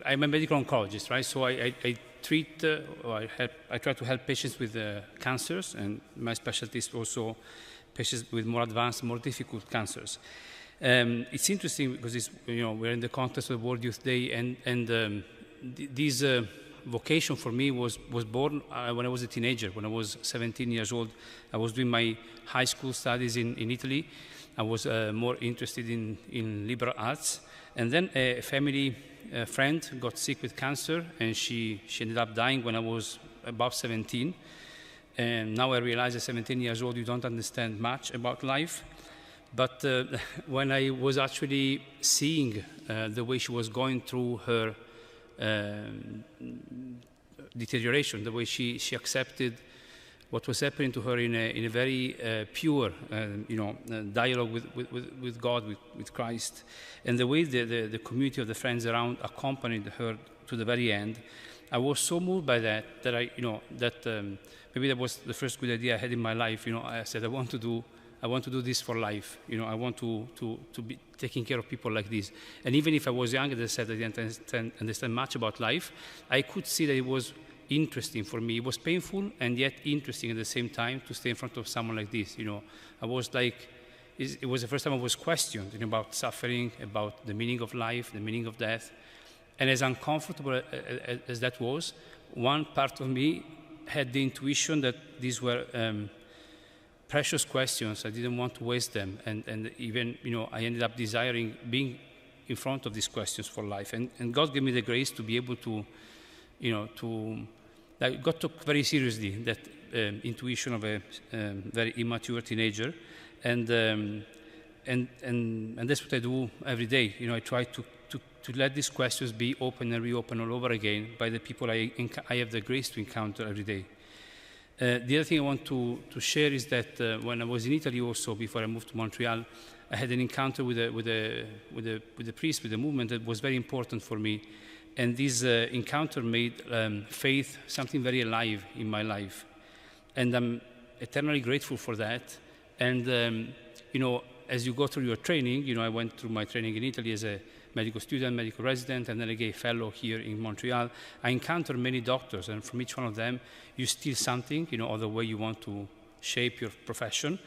I'm a medical oncologist, right? So I treat, I try to help patients with cancers, and my specialty is also patients with more advanced, more difficult cancers. It's interesting because we're in the context of World Youth Day, and this vocation for me was born when I was a teenager. When I was 17 years old, I was doing my high school studies in Italy. I was more interested in liberal arts, and then a family friend got sick with cancer, and she ended up dying when I was about 17. And now I realize at 17 years old, you don't understand much about life. But when I was actually seeing the way she was going through her deterioration, the way she accepted what was happening to her in a very pure, dialogue with God, with Christ, and the way the community of the friends around accompanied her to the very end, I was so moved by that maybe that was the first good idea I had in my life. I said I want to do this for life. I want to be taking care of people like this. And even if I was young, as I said, I didn't understand much about life, I could see that it was interesting for me. It was painful and yet interesting at the same time to stay in front of someone like this. I was like, it was the first time I was questioned about suffering, about the meaning of life, the meaning of death. And as uncomfortable as that was, one part of me had the intuition that these were precious questions. I didn't want to waste them. And even, I ended up desiring being in front of these questions for life. And God gave me the grace to be able to, God took very seriously that intuition of a very immature teenager, and that's what I do every day. I try to let these questions be open and reopened all over again by the people I have the grace to encounter every day. The other thing I want to share is that when I was in Italy also, before I moved to Montreal, I had an encounter with a priest, with a movement that was very important for me. And this encounter made faith something very alive in my life. And I'm eternally grateful for that. And, as you go through your training, I went through my training in Italy as a medical student, medical resident, and then again fellow here in Montreal. I encountered many doctors, and from each one of them, you steal something, of the way you want to shape your profession.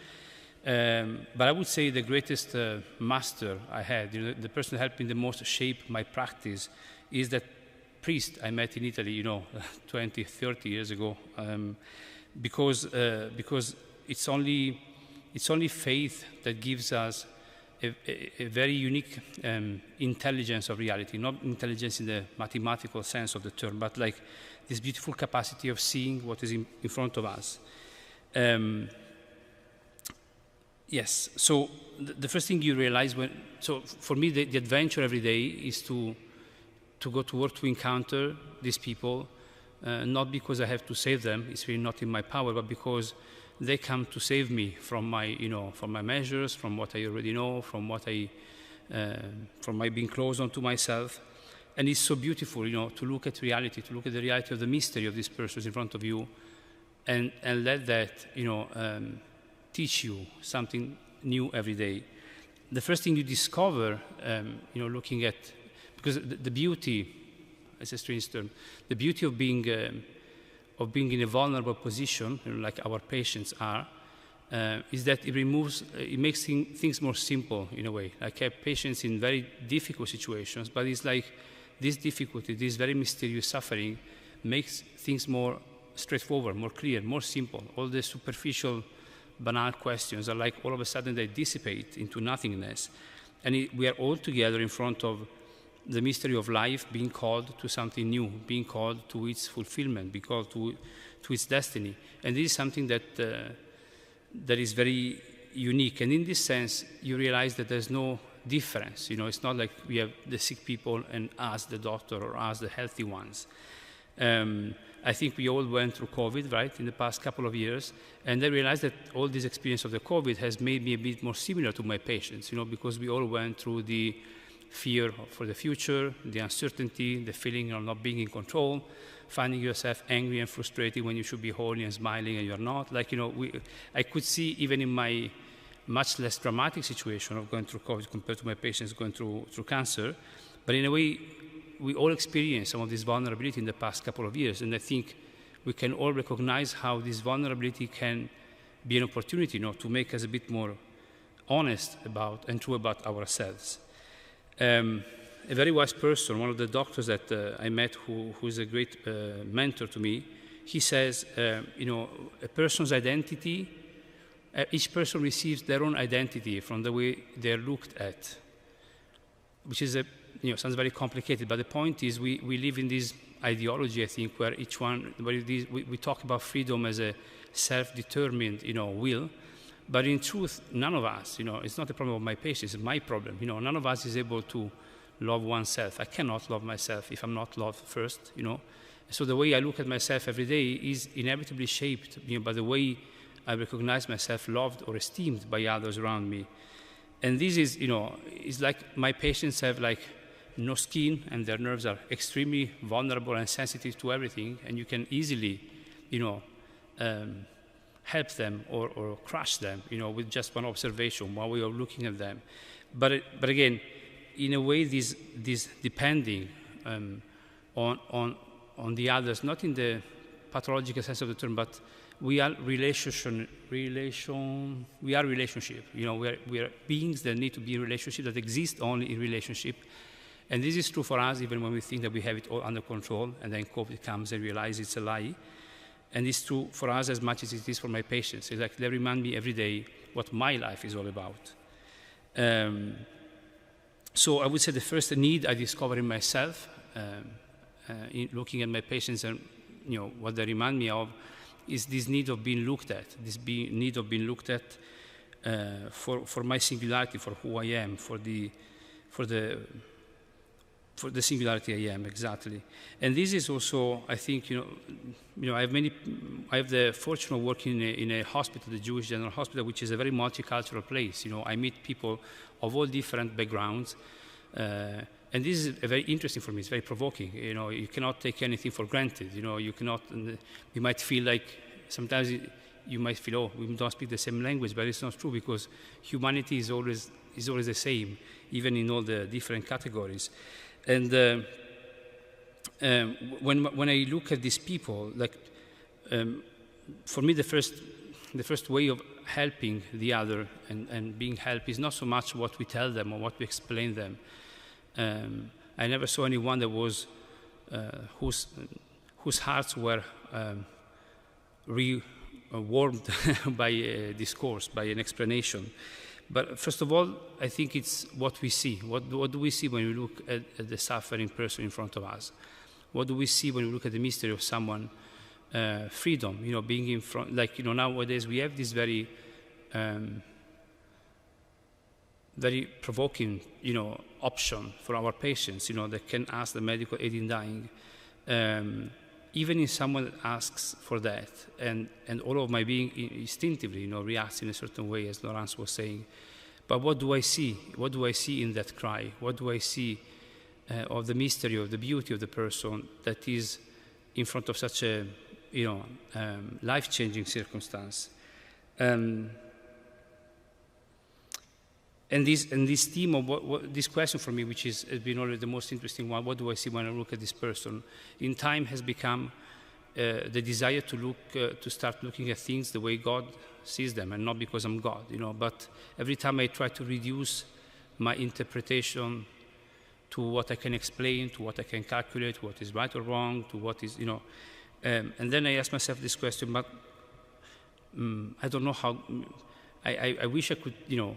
But I would say the greatest master I had, the person that helped me the most shape my practice, is that priest I met in Italy, 20, 30 years ago, because it's only faith that gives us a very unique intelligence of reality, not intelligence in the mathematical sense of the term, but like this beautiful capacity of seeing what is in front of us. Yes, so the first thing you realize so for me, the adventure every day is to go to work to encounter these people, not because I have to save them, it's really not in my power, but because they come to save me from my, from my measures, from what I already know, from my being close onto myself. And it's so beautiful, to look at reality, to look at the reality of the mystery of these persons in front of you, and let that, teach you something new every day. The first thing you discover, looking at, because the beauty, it's a strange term, the beauty of being in a vulnerable position, like our patients are, is that it makes things more simple in a way. Like I have patients in very difficult situations, but it's like this difficulty, this very mysterious suffering makes things more straightforward, more clear, more simple. All the superficial, banal questions are like all of a sudden they dissipate into nothingness. And we are all together in front of the mystery of life, being called to something new, being called to its fulfillment, being called to its destiny. And this is something that is very unique. And in this sense, you realize that there's no difference. It's not like we have the sick people and us, the doctor, or us, the healthy ones. I think we all went through COVID, right, in the past couple of years, and I realized that all this experience of the COVID has made me a bit more similar to my patients, because we all went through the fear for the future, the uncertainty, the feeling of not being in control, finding yourself angry and frustrated when you should be holy and smiling and you're not. I could see even in my much less dramatic situation of going through COVID compared to my patients going through cancer, but in a way, we all experienced some of this vulnerability in the past couple of years, and I think we can all recognize how this vulnerability can be an opportunity, to make us a bit more honest about and true about ourselves. A very wise person, one of the doctors that I met who's a great mentor to me, he says, a person's identity, each person receives their own identity from the way they're looked at, which is, sounds very complicated, but the point is we live in this ideology, I think, where each one, we talk about freedom as a self-determined, will, but in truth, none of us, it's not a problem of my patients, it's my problem. None of us is able to love oneself. I cannot love myself if I'm not loved first, So the way I look at myself every day is inevitably shaped, by the way I recognize myself loved or esteemed by others around me. And this is, it's like my patients have like no skin and their nerves are extremely vulnerable and sensitive to everything, and you can easily, help them or crush them, with just one observation, one way of looking at them. But again, in a way, this depending on the others, not in the pathological sense of the term, but we are relationship. We are relationship. We are beings that need to be in relationship, that exist only in relationship. And this is true for us even when we think that we have it all under control, and then COVID comes and realize it's a lie. And it's true for us as much as it is for my patients. It's like they remind me every day what my life is all about. So I would say the first need I discover in myself, in looking at my patients and what they remind me of, is this need of being looked at, need of being looked at for my singularity, for who I am, for the singularity I am, exactly. And this is also, I think, I have the fortune of working in a hospital, the Jewish General Hospital, which is a very multicultural place. I meet people of all different backgrounds, and this is very interesting for me. It's very provoking. You cannot take anything for granted. You cannot. You might feel like sometimes you might feel, oh, we don't speak the same language, but it's not true, because humanity is always the same, even in all the different categories. And when I look at these people, like for me, the first way of helping the other and being helped is not so much what we tell them or what we explain them. I never saw anyone that was whose hearts were warmed by a discourse, by an explanation. But first of all, I think it's what we see. What do we see when we look at the suffering person in front of us? What do we see when we look at the mystery of someone? Freedom, being in front. Like, nowadays we have this very provoking, option for our patients, that can ask the medical aid in dying. Even if someone that asks for that, and all of my being instinctively, reacts in a certain way, as Laurence was saying. But what do I see? What do I see in that cry? What do I see of the mystery, of the beauty of the person that is in front of such a, life-changing circumstance? And this theme of this question for me, which has been already the most interesting one, what do I see when I look at this person, in time has become the desire to start looking at things the way God sees them, and not because I'm God, but every time I try to reduce my interpretation to what I can explain, to what I can calculate, what is right or wrong, to what is, and then I ask myself this question, but I don't know how. I wish I could,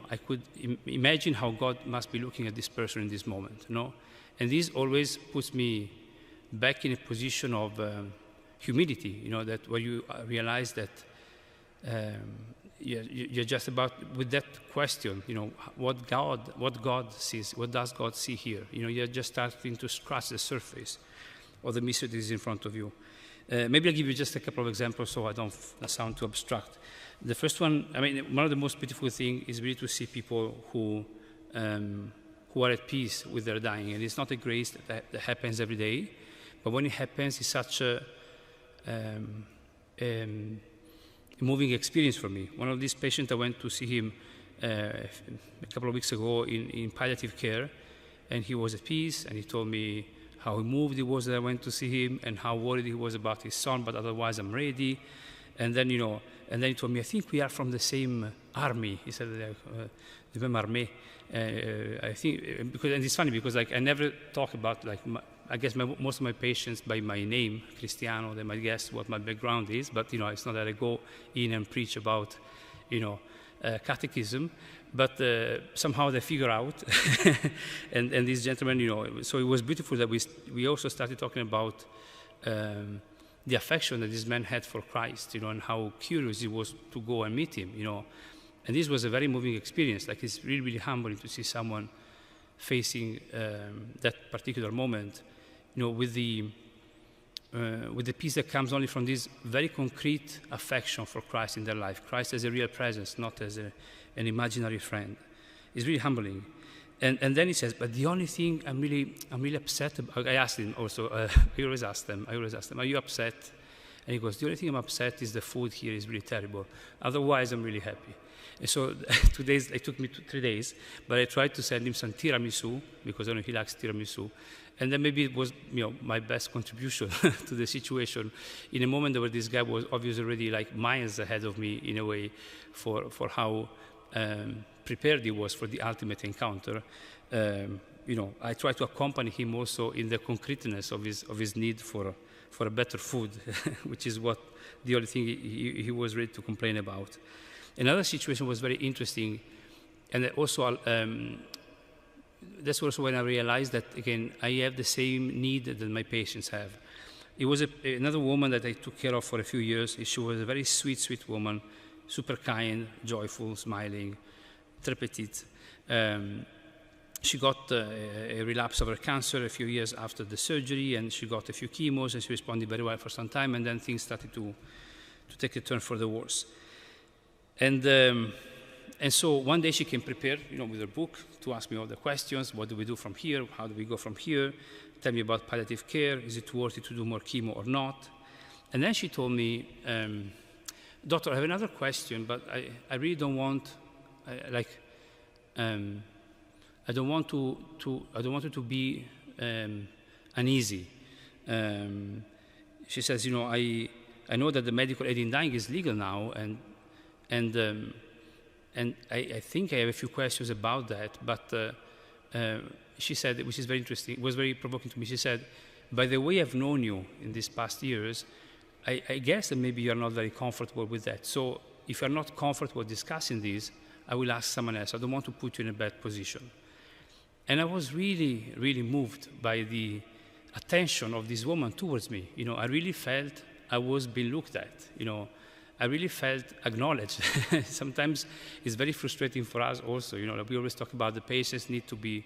I could imagine how God must be looking at this person in this moment, And this always puts me back in a position of humility, that where you realize that you're just about, with that question, what God sees, what does God see here? You're just starting to scratch the surface of the mystery that is in front of you. Maybe I'll give you just a couple of examples so I don't sound too abstract. The first one, one of the most beautiful things is really to see people who are at peace with their dying. And it's not a grace that happens every day, but when it happens, it's such a moving experience for me. One of these patients, I went to see him a couple of weeks ago in palliative care, and he was at peace, and he told me how moved he was that I went to see him, and how worried he was about his son, but otherwise I'm ready. And then, and then he told me, I think we are from the same army. He said, the même armée. I think, because, and it's funny because like I never talk about like, I guess most of my patients by my name, Cristiano, they might guess what my background is, but it's not that I go in and preach about, catechism, but somehow they figure out, and this gentleman, so it was beautiful that we also started talking about the affection that this man had for Christ, and how curious he was to go and meet him, and this was a very moving experience. Like it's really, really humbling to see someone facing that particular moment, with the peace that comes only from this very concrete affection for Christ in their life. Christ as a real presence, not as an imaginary friend. It's really humbling. And then he says, but the only thing I'm really upset about, I asked him also, I always ask them, are you upset? And he goes, the only thing I'm upset is the food here is really terrible. Otherwise, I'm really happy. And so 2 days, it took me 3 days, but I tried to send him some tiramisu, because I know he likes tiramisu. And then maybe it was, my best contribution to the situation in a moment where this guy was obviously already like miles ahead of me in a way for how prepared he was for the ultimate encounter. I tried to accompany him also in the concreteness of his need for a better food, which is what the only thing he was ready to complain about. Another situation was very interesting, and also that's also when I realized that, again, I have the same need that my patients have. It was another woman that I took care of for a few years. She was a very sweet, sweet woman, super kind, joyful, smiling, très petite. She got a relapse of her cancer a few years after the surgery, and she got a few chemos, and she responded very well for some time, and then things started to take a turn for the worse. And so one day she came prepared, with her book to ask me all the questions. What do we do from here? How do we go from here? Tell me about palliative care. Is it worth it to do more chemo or not? And then she told me, Doctor, I have another question, but I really don't want, I don't want it to be uneasy. She says, I know that the medical aid in dying is legal now, and I think I have a few questions about that, but she said, which is very interesting, was very provoking to me, she said, by the way I've known you in these past years, I guess that maybe you're not very comfortable with that. So if you're not comfortable discussing this, I will ask someone else. I don't want to put you in a bad position. And I was really, really moved by the attention of this woman towards me. I really felt I was being looked at, I really felt acknowledged. Sometimes it's very frustrating for us also, we always talk about the patients need to be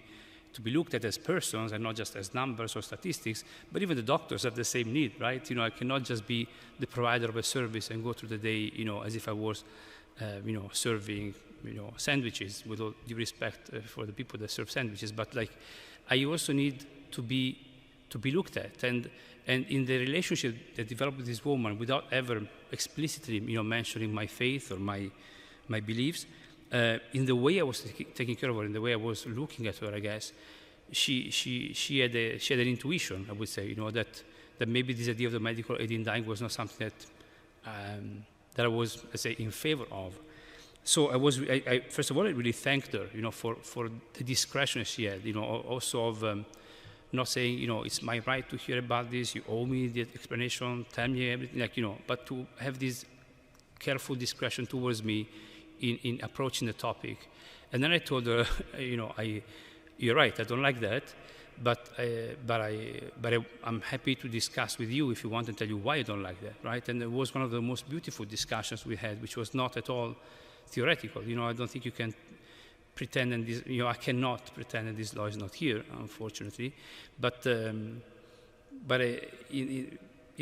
looked at as persons and not just as numbers or statistics, but even the doctors have the same need, right? I cannot just be the provider of a service and go through the day, as if I was, serving, sandwiches, with all due respect for the people that serve sandwiches, but like, I also need to be looked at, and in the relationship that developed with this woman, without ever explicitly, mentioning my faith or my beliefs, in the way I was taking care of her, in the way I was looking at her, I guess, she had an intuition, I would say, that maybe this idea of the medical aid in dying was not something that I was, let's say, in favor of. So I first of all, I really thanked her, for the discretion she had, also of not saying, it's my right to hear about this, you owe me the explanation, tell me everything, but to have this careful discretion towards me in approaching the topic. And then I told her, you're right, I don't like that, but I'm happy to discuss with you if you want and tell you why I don't like that, right? And it was one of the most beautiful discussions we had, which was not at all theoretical. I don't think you can pretend, and this, I cannot pretend that this law is not here, unfortunately. But in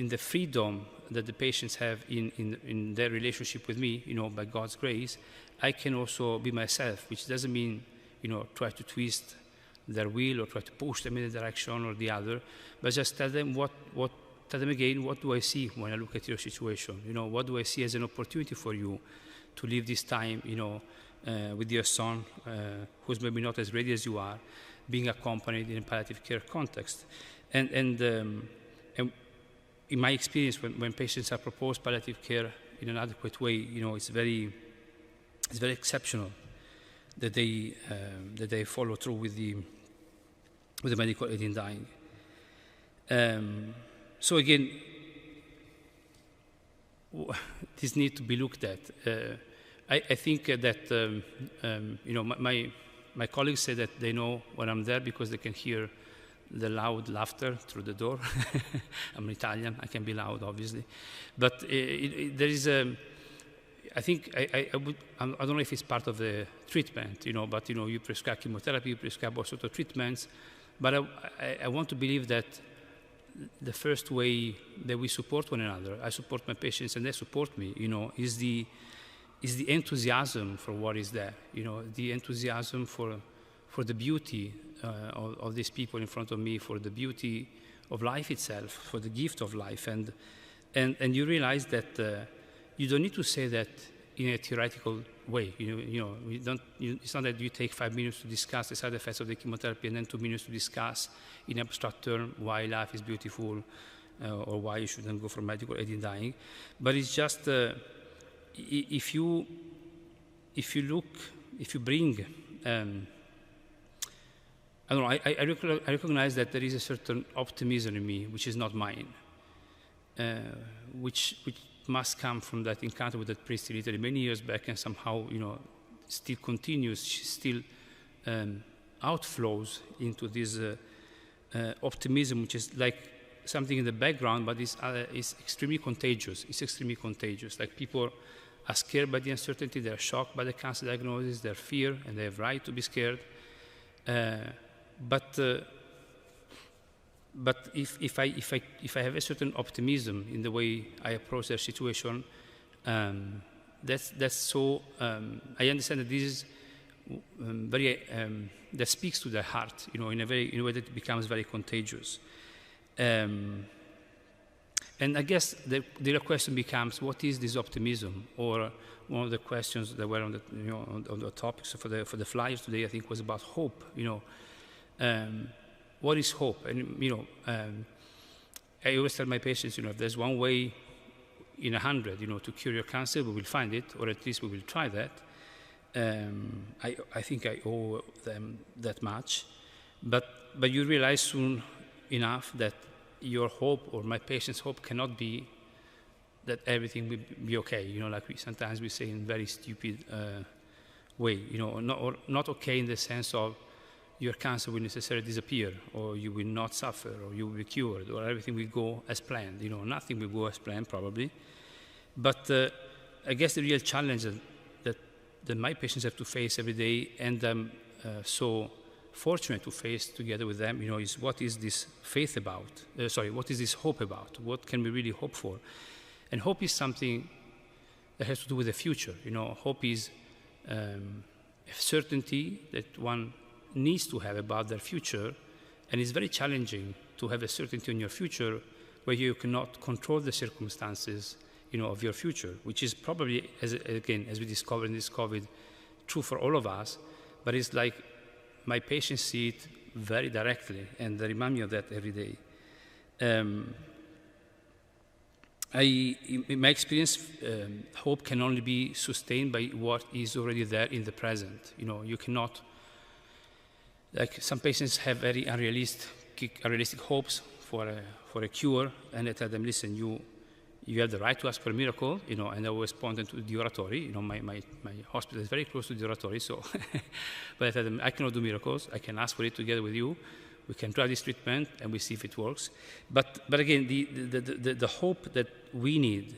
the freedom that the patients have in their relationship with me, by God's grace, I can also be myself, which doesn't mean, try to twist their will or try to push them in a direction or the other, but just tell them tell them again, what do I see when I look at your situation? What do I see as an opportunity for you to live this time, with your son, who's maybe not as ready as you are, being accompanied in a palliative care context. And in my experience, when patients are proposed palliative care in an adequate way, it's very exceptional that they follow through with the medical aid in dying. So again, this needs to be looked at. I think that my colleagues say that they know when I'm there because they can hear the loud laughter through the door. I'm Italian, I can be loud, obviously. But there is I think I don't know if it's part of the treatment, but you prescribe chemotherapy, you prescribe all sorts of treatments. But I want to believe that the first way that we support one another, I support my patients and they support me, is the enthusiasm for what is there, the enthusiasm for the beauty of these people in front of me, for the beauty of life itself, for the gift of life. And you realize that you don't need to say that in a theoretical way. It's not that you take 5 minutes to discuss the side effects of the chemotherapy and then 2 minutes to discuss in abstract terms why life is beautiful or why you shouldn't go for medical aid in dying. But it's just if you bring I don't know, I recognize that there is a certain optimism in me, which is not mine, which must come from that encounter with that priest in Italy many years back, and somehow, still continues, still outflows into this optimism, which is like something in the background, but is extremely contagious. It's extremely contagious. Like people are scared by the uncertainty, they're shocked by the cancer diagnosis, they're fear, and they have right to be scared. But if I have a certain optimism in the way I approach their situation, that's so. I understand that this is very that speaks to their heart, in a way that it becomes very contagious. And I guess the real question becomes, what is this optimism? Or one of the questions that were on the on the topics for the flyers today, I think, was about hope. What is hope? And I always tell my patients, if there's one way in 100, to cure your cancer, we will find it, or at least we will try that. I think I owe them that much, but you realize soon enough that your hope or my patient's hope cannot be that everything will be okay. Like sometimes we say in very stupid way. Not okay in the sense of your cancer will necessarily disappear, or you will not suffer, or you will be cured, or everything will go as planned. Nothing will go as planned probably. But I guess the real challenge that my patients have to face every day, and I'm so fortunate to face together with them, is what is this faith about? What is this hope about? What can we really hope for? And hope is something that has to do with the future. Hope is a certainty that one needs to have about their future, and it's very challenging to have a certainty in your future where you cannot control the circumstances, of your future, which is probably, as we discovered in this COVID, true for all of us. But it's like my patients see it very directly, and they remind me of that every day. In my experience, hope can only be sustained by what is already there in the present. You cannot. Like some patients have very unrealistic hopes for a cure, and I tell them, listen, you have the right to ask for a miracle, and I always point them to the oratory. My hospital is very close to the oratory, so. But I tell them, I cannot do miracles. I can ask for it together with you. We can try this treatment, and we see if it works. But again, the hope that we need,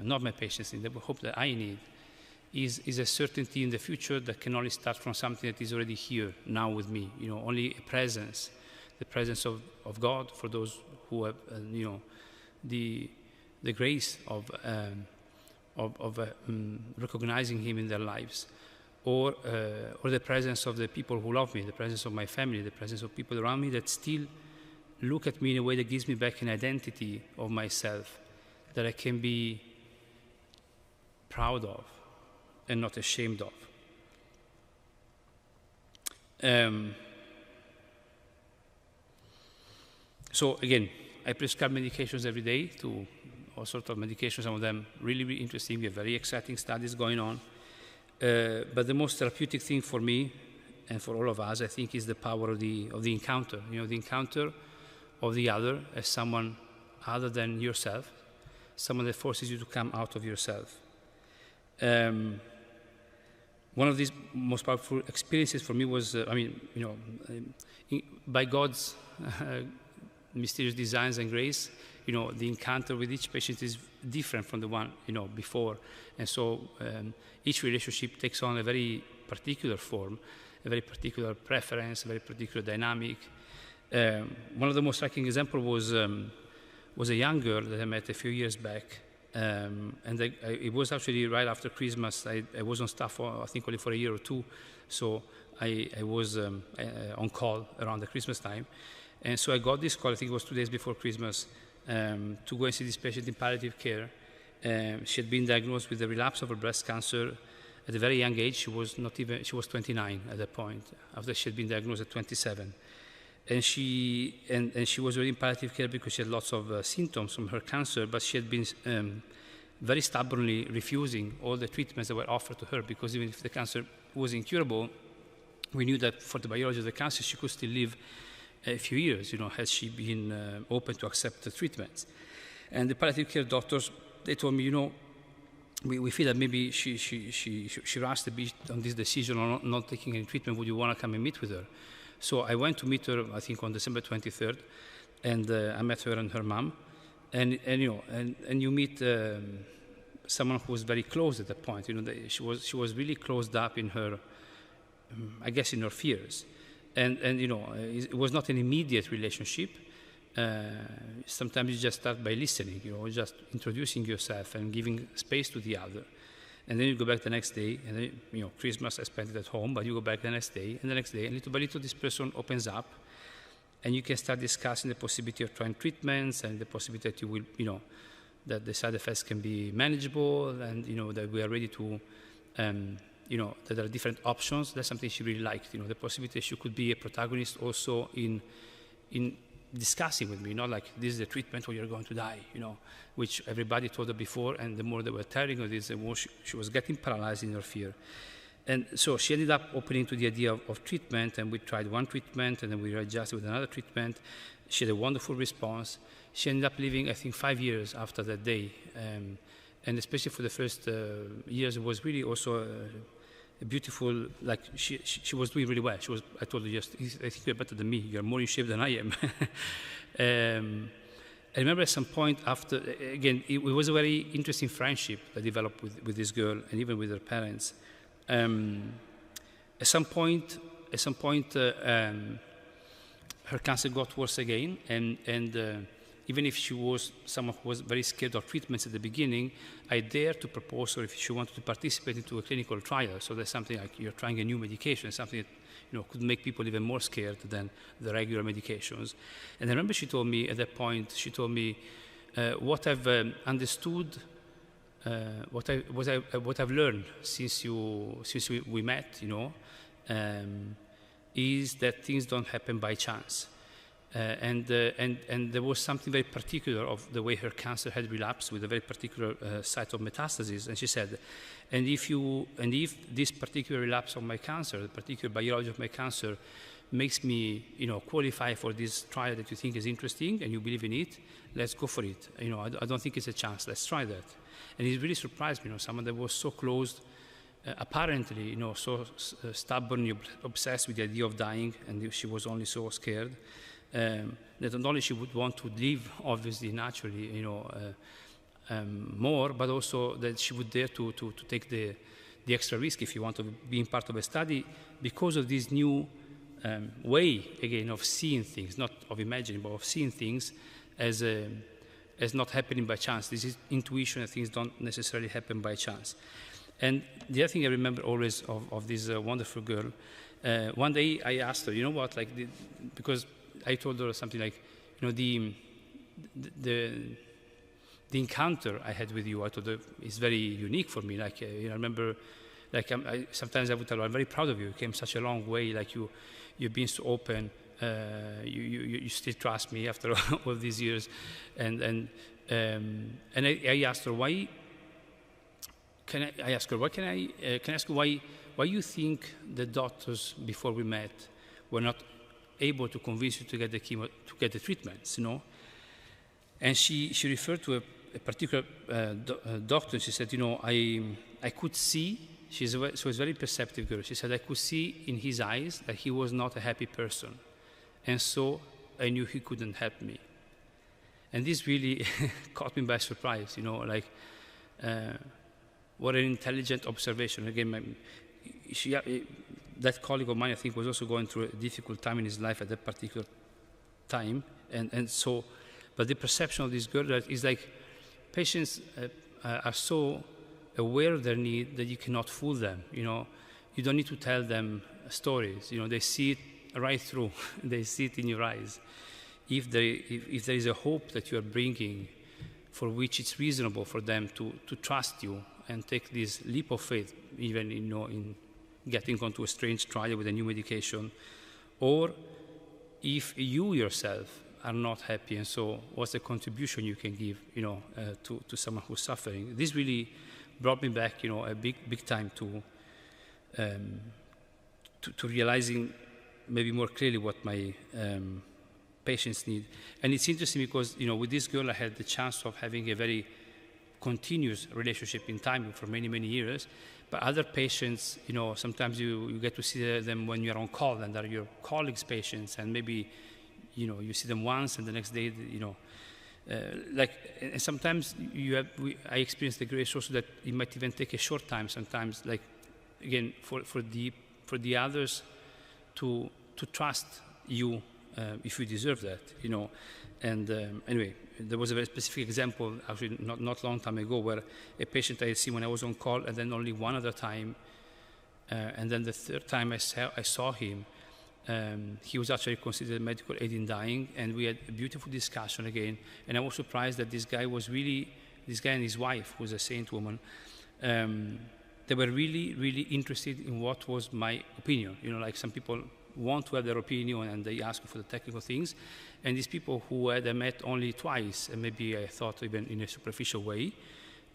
not my patients need, the hope that I need, is a certainty in the future that can only start from something that is already here now with me. Only a presence, the presence of God for those who have, the grace of recognizing Him in their lives, or the presence of the people who love me, the presence of my family, the presence of people around me that still look at me in a way that gives me back an identity of myself that I can be proud of and not ashamed of. So again, I prescribe medications every day to all sorts of medications, some of them really, really interesting. We have very exciting studies going on. But the most therapeutic thing for me and for all of us, I think, is the power of the encounter. The encounter of the other as someone other than yourself, someone that forces you to come out of yourself. One of these most powerful experiences for me was, by God's mysterious designs and grace, the encounter with each patient is different from the one, before. And so each relationship takes on a very particular form, a very particular preference, a very particular dynamic. One of the most striking examples was a young girl that I met a few years back. It was actually right after Christmas. I was on staff, I think, only for a year or two. So I was on call around the Christmas time. And so I got this call, I think it was 2 days before Christmas, to go and see this patient in palliative care. She had been diagnosed with a relapse of her breast cancer at a very young age. She was 29 at that point, after she had been diagnosed at 27. And she was already in palliative care because she had lots of symptoms from her cancer, but she had been very stubbornly refusing all the treatments that were offered to her, because even if the cancer was incurable, we knew that for the biology of the cancer, she could still live a few years, had she been open to accept the treatments. And the palliative care doctors, they told me, we feel that maybe she rushed a bit on this decision on not taking any treatment. Would you want to come and meet with her? So I went to meet her, I think, on December 23rd, and I met her and her mom. And you meet someone who was very close at that point. She was really closed up in her, I guess, in her fears. And it was not an immediate relationship. Sometimes you just start by listening, just introducing yourself and giving space to the other. And then you go back the next day, and then, Christmas I spent it at home, but you go back the next day, and little by little this person opens up, and you can start discussing the possibility of trying treatments, and the possibility that you will, that the side effects can be manageable, and, that we are ready to, that there are different options. That's something she really liked, the possibility that she could be a protagonist also in discussing with me, not like this is the treatment or you're going to die, which everybody told her before, and the more they were telling her this, the more she was getting paralyzed in her fear. And so she ended up opening to the idea of treatment, and we tried one treatment, and then we readjusted with another treatment. She had a wonderful response. She ended up living, I think, 5 years after that day. And especially for the first years, it was really also a beautiful, like she was doing really well. I told her, I think you're better than me. You're more in shape than I am. I remember at some point after, again, it was a very interesting friendship that developed with this girl and even with her parents. At some point, her cancer got worse again, and even if she was someone who was very scared of treatments at the beginning, I dared to propose her if she wanted to participate into a clinical trial. So that's something like you're trying a new medication, something that could make people even more scared than the regular medications. And I remember she told me at that point, what I've understood, what I've learned since we met, is that things don't happen by chance. And there was something very particular of the way her cancer had relapsed with a very particular site of metastasis. And she said, and if this particular relapse of my cancer, the particular biology of my cancer, makes me, qualify for this trial that you think is interesting and you believe in it, let's go for it. I don't think it's a chance. Let's try that. And it really surprised me. Someone that was so closed, apparently, so stubbornly obsessed with the idea of dying, and she was only so scared. That not only she would want to live, obviously, naturally, more, but also that she would dare to take the extra risk, if you want, of being part of a study, because of this new way, again, of seeing things, not of imagining, but of seeing things as not happening by chance. This is intuition, and things don't necessarily happen by chance. And the other thing I remember always of this wonderful girl, one day I asked her, because I told her something like, the encounter I had with you, I told her, is very unique for me. I remember, sometimes I would tell her, I'm very proud of you. You came such a long way. You've been so open you still trust me after all these years. And I asked her, why can I ask you why you think the doctors before we met were not able to convince you to get the chemo, to get the treatments, you know? And she referred to a particular doctor. She said, you know, I could see, she was a very perceptive girl. She said, I could see in his eyes that he was not a happy person. And so I knew he couldn't help me. And this really caught me by surprise, you know, like, what an intelligent observation. Again, that colleague of mine, I think, was also going through a difficult time in his life at that particular time. And so, but the perception of this girl is like, patients are so aware of their need that you cannot fool them, you know. You don't need to tell them stories, you know, they see it right through. They see it in your eyes. If there is a hope that you are bringing, for which it's reasonable for them to trust you and take this leap of faith, even, you know, in getting onto a strange trial with a new medication, or if you yourself are not happy, and so what's the contribution you can give, you know, to someone who's suffering. This really brought me back, you know, a big time to realizing maybe more clearly what my patients need. And it's interesting because, you know, with this girl I had the chance of having a very continuous relationship in time for many, many years. But other patients, you know, sometimes you get to see them when you're on call, and they're your colleagues' patients, and maybe, you know, you see them once and the next day, you know, and sometimes I experience the grace also that it might even take a short time sometimes, like, again, for the others to trust you if you deserve that, you know. And anyway, there was a very specific example, actually not long time ago, where a patient I had seen when I was on call, and then only one other time, and then the third time I saw him, he was actually considered a medical aid in dying, and we had a beautiful discussion again. And I was surprised that this guy and his wife, who was a saint woman, they were really, really interested in what was my opinion. You know, like some people want to have their opinion and they ask for the technical things. And these people who I met only twice, and maybe I thought even in a superficial way,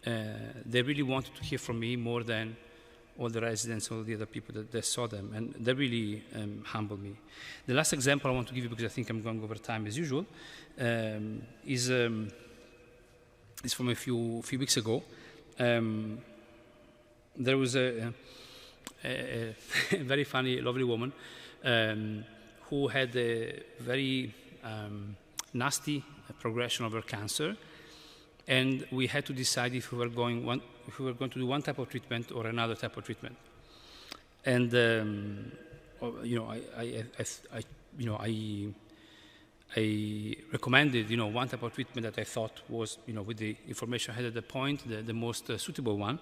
they really wanted to hear from me more than all the residents, all the other people that saw them. And that really humbled me. The last example I want to give you, because I think I'm going over time as usual, is from a few weeks ago. There was a very funny, lovely woman who had a very nasty progression of her cancer, and we had to decide if we were going to do one type of treatment or another type of treatment. And you know, I recommended, you know, one type of treatment that I thought was, you know, with the information I had at the point, the most suitable one.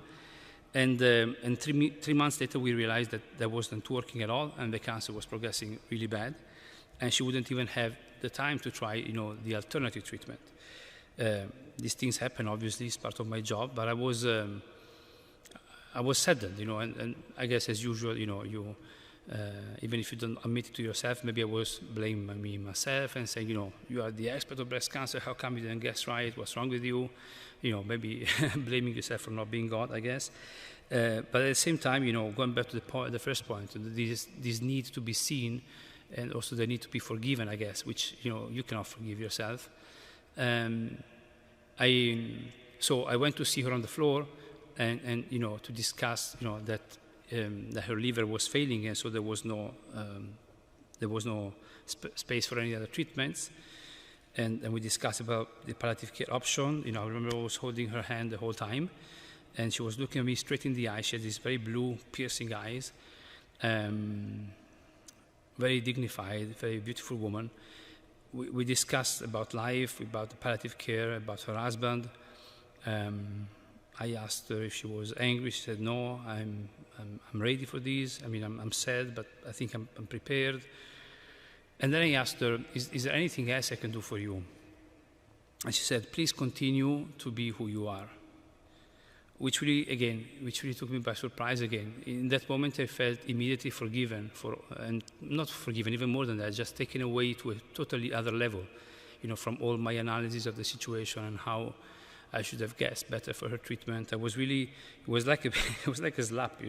And 3 months later, we realized that wasn't working at all, and the cancer was progressing really bad, and she wouldn't even have the time to try, you know, the alternative treatment. These things happen, obviously, it's part of my job, but I was saddened, you know, and I guess as usual, you know, even if you don't admit it to yourself, maybe I was blaming myself and saying, you know, you are the expert of breast cancer, how come you didn't guess right, what's wrong with you? You know, maybe blaming yourself for not being God, I guess. But at the same time, you know, going back to the first point, this need to be seen, and also the need to be forgiven, I guess, which, you know, you cannot forgive yourself. So I went to see her on the floor, and you know, to discuss, you know, that her liver was failing, and so there was no space for any other treatments. And we discussed about the palliative care option. You know, I remember I was holding her hand the whole time, and she was looking at me straight in the eyes. She had these very blue, piercing eyes, very dignified, very beautiful woman. We discussed about life, about the palliative care, about her husband. I asked her if she was angry. She said, no, I'm ready for this. I mean, I'm sad, but I think I'm prepared. And then I asked her, is there anything else I can do for you? And she said, please continue to be who you are. which really took me by surprise again. In that moment, I felt immediately forgiven, and not forgiven, even more than that, just taken away to a totally other level, from all my analysis of the situation and how I should have guessed better for her treatment. It was like a slap,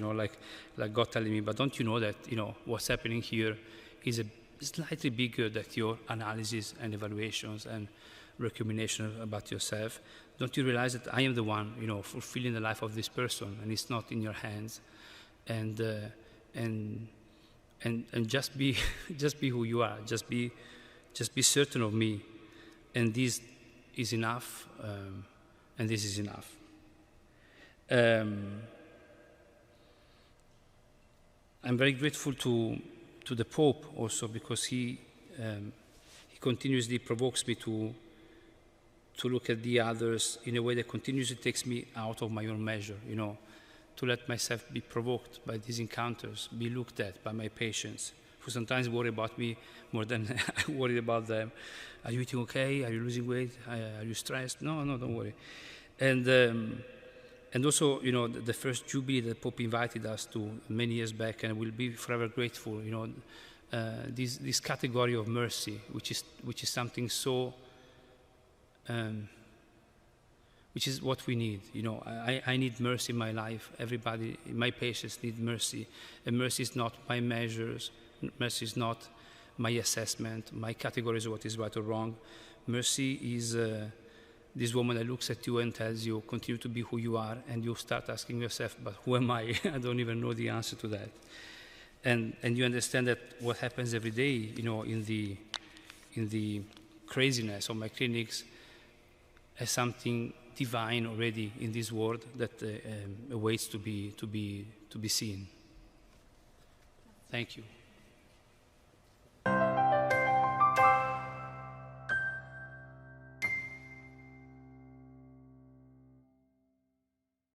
like God telling me, but don't you know that, what's happening here is slightly bigger than your analysis and evaluations and recrimination about yourself. Don't you realize that I am the one, fulfilling the life of this person, and it's not in your hands? And just be who you are. Just be certain of me, and this is enough. And this is enough. I'm very grateful to the Pope also, because he continuously provokes me to look at the others in a way that continuously takes me out of my own measure, to let myself be provoked by these encounters, be looked at by my patients, who sometimes worry about me more than I worry about them. Are you eating okay? Are you losing weight? Are you stressed? No, don't worry. And also, the first Jubilee that Pope invited us to many years back, and we'll be forever grateful, this category of mercy, which is something so, which is what we need. I need mercy in my life. Everybody, my patients need mercy. And mercy is not my measures. Mercy is not my assessment, my categories of what is right or wrong. Mercy is this woman that looks at you and tells you, continue to be who you are, and you start asking yourself, but who am I? I don't even know the answer to that. And you understand that what happens every day, in the craziness of my clinics, as something divine already in this world that awaits to be seen. Thank you.